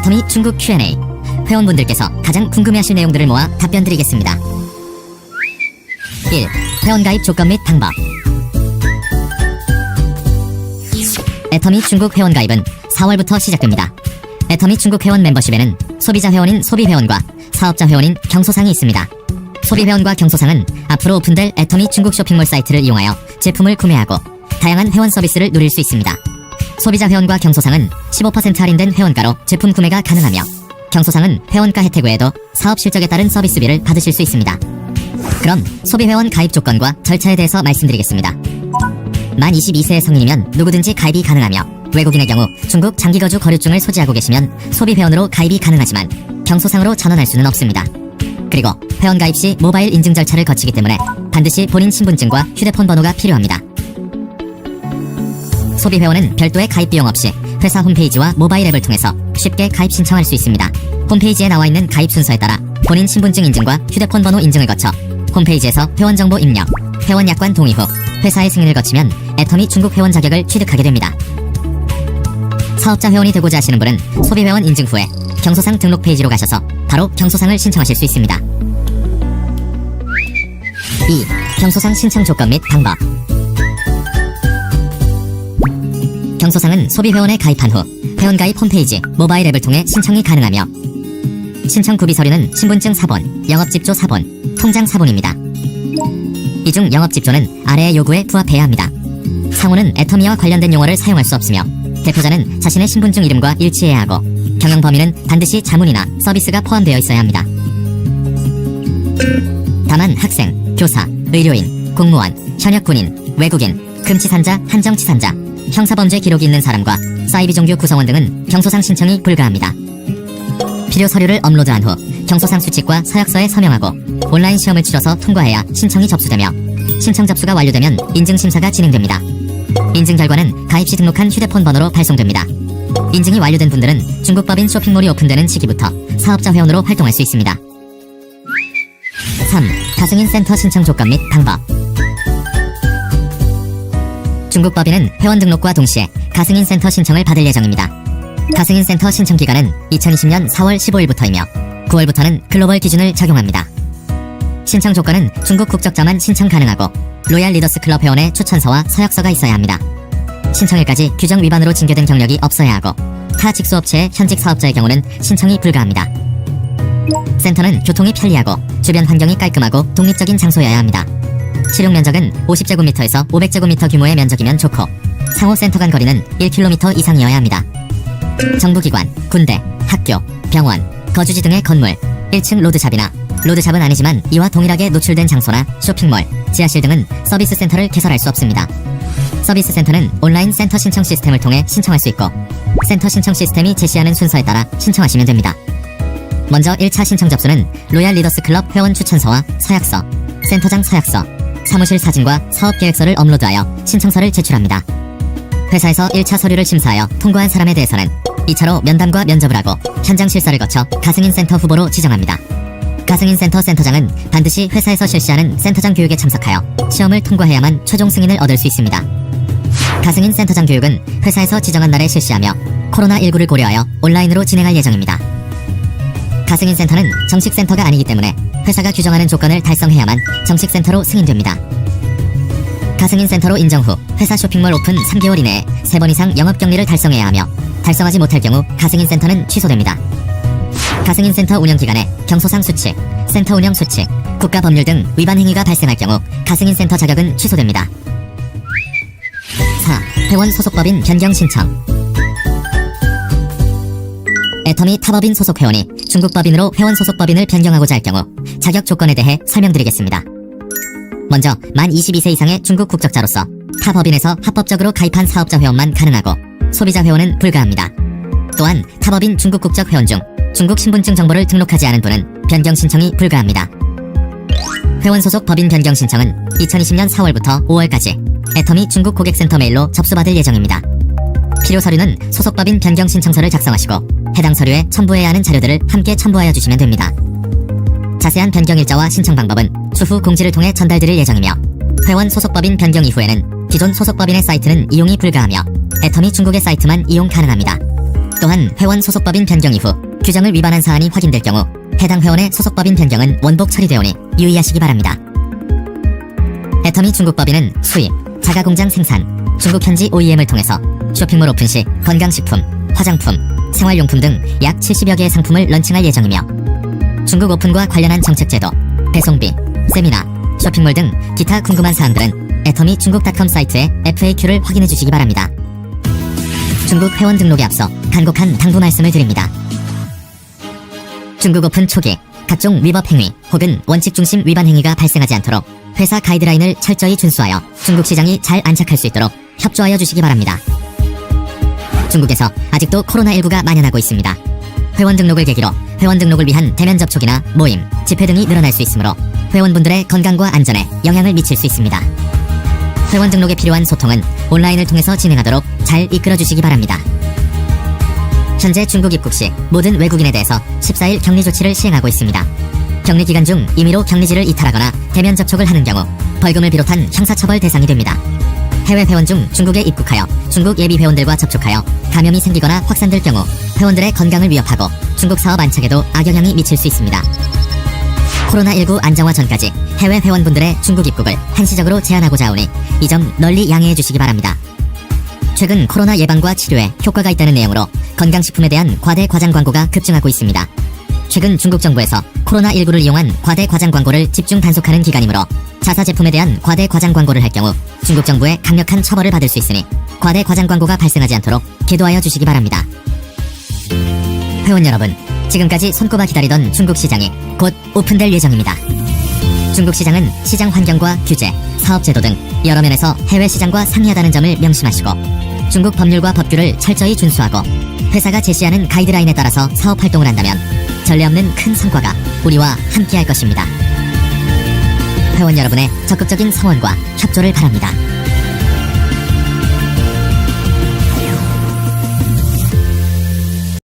애터미 중국 Q&A. 회원분들께서 가장 궁금해하실 내용들을 모아 답변드리겠습니다. 1. 회원가입 조건 및 방법. 애터미 중국 회원가입은 4월부터 시작됩니다. 애터미 중국 회원 멤버십에는 소비자 회원인 소비회원과 사업자 회원인 경소상이 있습니다. 소비회원과 경소상은 앞으로 오픈될 애터미 중국 쇼핑몰 사이트를 이용하여 제품을 구매하고 다양한 회원 서비스를 누릴 수 있습니다. 소비자 회원과 경소상은 15% 할인된 회원가로 제품 구매가 가능하며 경소상은 회원가 혜택 외에도 사업 실적에 따른 서비스비를 받으실 수 있습니다. 그럼 소비회원 가입 조건과 절차에 대해서 말씀드리겠습니다. 만 22세의 성인이면 누구든지 가입이 가능하며 외국인의 경우 중국 장기거주 거류증을 소지하고 계시면 소비회원으로 가입이 가능하지만 경소상으로 전환할 수는 없습니다. 그리고 회원 가입 시 모바일 인증 절차를 거치기 때문에 반드시 본인 신분증과 휴대폰 번호가 필요합니다. 소비회원은 별도의 가입 비용 없이 회사 홈페이지와 모바일 앱을 통해서 쉽게 가입 신청할 수 있습니다. 홈페이지에 나와 있는 가입 순서에 따라 본인 신분증 인증과 휴대폰 번호 인증을 거쳐 홈페이지에서 회원 정보 입력, 회원 약관 동의 후 회사의 승인을 거치면 애터미 중국 회원 자격을 취득하게 됩니다. 사업자 회원이 되고자 하시는 분은 소비회원 인증 후에 경소상 등록 페이지로 가셔서 바로 경소상을 신청하실 수 있습니다. 2. 경소상 신청 조건 및 방법. 경소상은 소비회원에 가입한 후 회원가입 홈페이지, 모바일 앱을 통해 신청이 가능하며 신청 구비 서류는 신분증 사본, 영업집조 사본, 통장 사본입니다. 이 중 영업집조는 아래의 요구에 부합해야 합니다. 상호는 애터미와 관련된 용어를 사용할 수 없으며 대표자는 자신의 신분증 이름과 일치해야 하고 경영 범위는 반드시 자문이나 서비스가 포함되어 있어야 합니다. 다만 학생, 교사, 의료인, 공무원, 현역 군인, 외국인, 금치산자, 한정치산자, 형사범죄 기록이 있는 사람과 사이비종교 구성원 등은 경소상 신청이 불가합니다. 필요 서류를 업로드한 후 경소상 수칙과 서약서에 서명하고 온라인 시험을 치러서 통과해야 신청이 접수되며 신청 접수가 완료되면 인증심사가 진행됩니다. 인증 결과는 가입 시 등록한 휴대폰 번호로 발송됩니다. 인증이 완료된 분들은 중국법인 쇼핑몰이 오픈되는 시기부터 사업자 회원으로 활동할 수 있습니다. 3. 가승인 센터 신청 조건 및 방법. 중국법인은 회원 등록과 동시에 가승인 센터 신청을 받을 예정입니다. 가승인 센터 신청 기간은 2020년 4월 15일부터이며 9월부터는 글로벌 기준을 적용합니다. 신청 조건은 중국 국적자만 신청 가능하고 로얄 리더스 클럽 회원의 추천서와 서약서가 있어야 합니다. 신청일까지 규정 위반으로 징계된 경력이 없어야 하고 타 직수업체의 현직 사업자의 경우는 신청이 불가합니다. 센터는 교통이 편리하고 주변 환경이 깔끔하고 독립적인 장소여야 합니다. 실용 면적은 50제곱미터에서 500제곱미터 규모의 면적이면 좋고 상호 센터 간 거리는 1km 이상이어야 합니다. 정부기관, 군대, 학교, 병원, 거주지 등의 건물, 1층 로드샵이나 로드샵은 아니지만 이와 동일하게 노출된 장소나 쇼핑몰, 지하실 등은 서비스 센터를 개설할 수 없습니다. 서비스 센터는 온라인 센터 신청 시스템을 통해 신청할 수 있고 센터 신청 시스템이 제시하는 순서에 따라 신청하시면 됩니다. 먼저 1차 신청 접수는 로얄 리더스 클럽 회원 추천서와 서약서, 센터장 서약서, 사무실 사진과 사업계획서를 업로드하여 신청서를 제출합니다. 회사에서 1차 서류를 심사하여 통과한 사람에 대해서는 2차로 면담과 면접을 하고 현장 실사를 거쳐 가승인 센터 후보로 지정합니다. 가승인 센터 센터장은 반드시 회사에서 실시하는 센터장 교육에 참석하여 시험을 통과해야만 최종 승인을 얻을 수 있습니다. 가승인 센터장 교육은 회사에서 지정한 날에 실시하며 코로나19를 고려하여 온라인으로 진행할 예정입니다. 가승인 센터는 정식 센터가 아니기 때문에 회사가 규정하는 조건을 달성해야만 정식 센터로 승인됩니다. 가승인 센터로 인정 후 회사 쇼핑몰 오픈 3개월 이내에 3번 이상 영업격리를 달성해야 하며 달성하지 못할 경우 가승인 센터는 취소됩니다. 가승인 센터 운영 기간에 경소상 수칙, 센터 운영 수칙, 국가 법률 등 위반 행위가 발생할 경우 가승인 센터 자격은 취소됩니다. 4. 회원 소속법인 변경 신청. 애터미 타법인 소속 회원이 중국 법인으로 회원 소속 법인을 변경하고자 할 경우 자격 조건에 대해 설명드리겠습니다. 먼저 만 22세 이상의 중국 국적자로서 타 법인에서 합법적으로 가입한 사업자 회원만 가능하고 소비자 회원은 불가합니다. 또한 타법인 중국 국적 회원 중 중국 신분증 정보를 등록하지 않은 분은 변경 신청이 불가합니다. 회원 소속 법인 변경 신청은 2020년 4월부터 5월까지 애터미 중국 고객센터 메일로 접수받을 예정입니다. 필요 서류는 소속 법인 변경 신청서를 작성하시고 해당 서류에 첨부해야 하는 자료들을 함께 첨부하여 주시면 됩니다. 자세한 변경 일자와 신청 방법은 추후 공지를 통해 전달드릴 예정이며 회원 소속법인 변경 이후에는 기존 소속법인의 사이트는 이용이 불가하며 애터미 중국의 사이트만 이용 가능합니다. 또한 회원 소속법인 변경 이후 규정을 위반한 사안이 확인될 경우 해당 회원의 소속법인 변경은 원복 처리되오니 유의하시기 바랍니다. 애터미 중국법인은 수입, 자가공장 생산, 중국 현지 OEM을 통해서 쇼핑몰 오픈 시 건강식품, 화장품, 생활용품 등 약 70여 개의 상품을 런칭할 예정이며 중국 오픈과 관련한 정책제도, 배송비, 세미나, 쇼핑몰 등 기타 궁금한 사항들은 애터미 중국닷컴 사이트의 FAQ를 확인해 주시기 바랍니다. 중국 회원 등록에 앞서 간곡한 당부 말씀을 드립니다. 중국 오픈 초기 각종 위법 행위 혹은 원칙 중심 위반 행위가 발생하지 않도록 회사 가이드라인을 철저히 준수하여 중국 시장이 잘 안착할 수 있도록 협조하여 주시기 바랍니다. 중국에서 아직도 코로나19가 만연하고 있습니다. 회원 등록을 계기로 회원 등록을 위한 대면 접촉이나 모임, 집회 등이 늘어날 수 있으므로 회원분들의 건강과 안전에 영향을 미칠 수 있습니다. 회원 등록에 필요한 소통은 온라인을 통해서 진행하도록 잘 이끌어 주시기 바랍니다. 현재 중국 입국 시 모든 외국인에 대해서 14일 격리 조치를 시행하고 있습니다. 격리 기간 중 임의로 격리지를 이탈하거나 대면 접촉을 하는 경우 벌금을 비롯한 형사처벌 대상이 됩니다. 해외 회원 중 중국에 입국하여 중국 예비 회원들과 접촉하여 감염이 생기거나 확산될 경우 회원들의 건강을 위협하고 중국 사업 안착에도 악영향이 미칠 수 있습니다. 코로나19 안정화 전까지 해외 회원분들의 중국 입국을 한시적으로 제한하고자 하오니 이 점 널리 양해해 주시기 바랍니다. 최근 코로나 예방과 치료에 효과가 있다는 내용으로 건강식품에 대한 과대 과장 광고가 급증하고 있습니다. 최근 중국 정부에서 코로나19를 이용한 과대 과장 광고를 집중 단속하는 기간이므로 자사 제품에 대한 과대 과장 광고를 할 경우 중국 정부의 강력한 처벌을 받을 수 있으니 과대 과장 광고가 발생하지 않도록 계도하여 주시기 바랍니다. 회원 여러분, 지금까지 손꼽아 기다리던 중국 시장이 곧 오픈될 예정입니다. 중국 시장은 시장 환경과 규제, 사업 제도 등 여러 면에서 해외 시장과 상이하다는 점을 명심하시고 중국 법률과 법규를 철저히 준수하고 회사가 제시하는 가이드라인에 따라서 사업 활동을 한다면 전례 없는 큰 성과가 우리와 함께할 것입니다. 회원 여러분의 적극적인 성원과 협조를 바랍니다.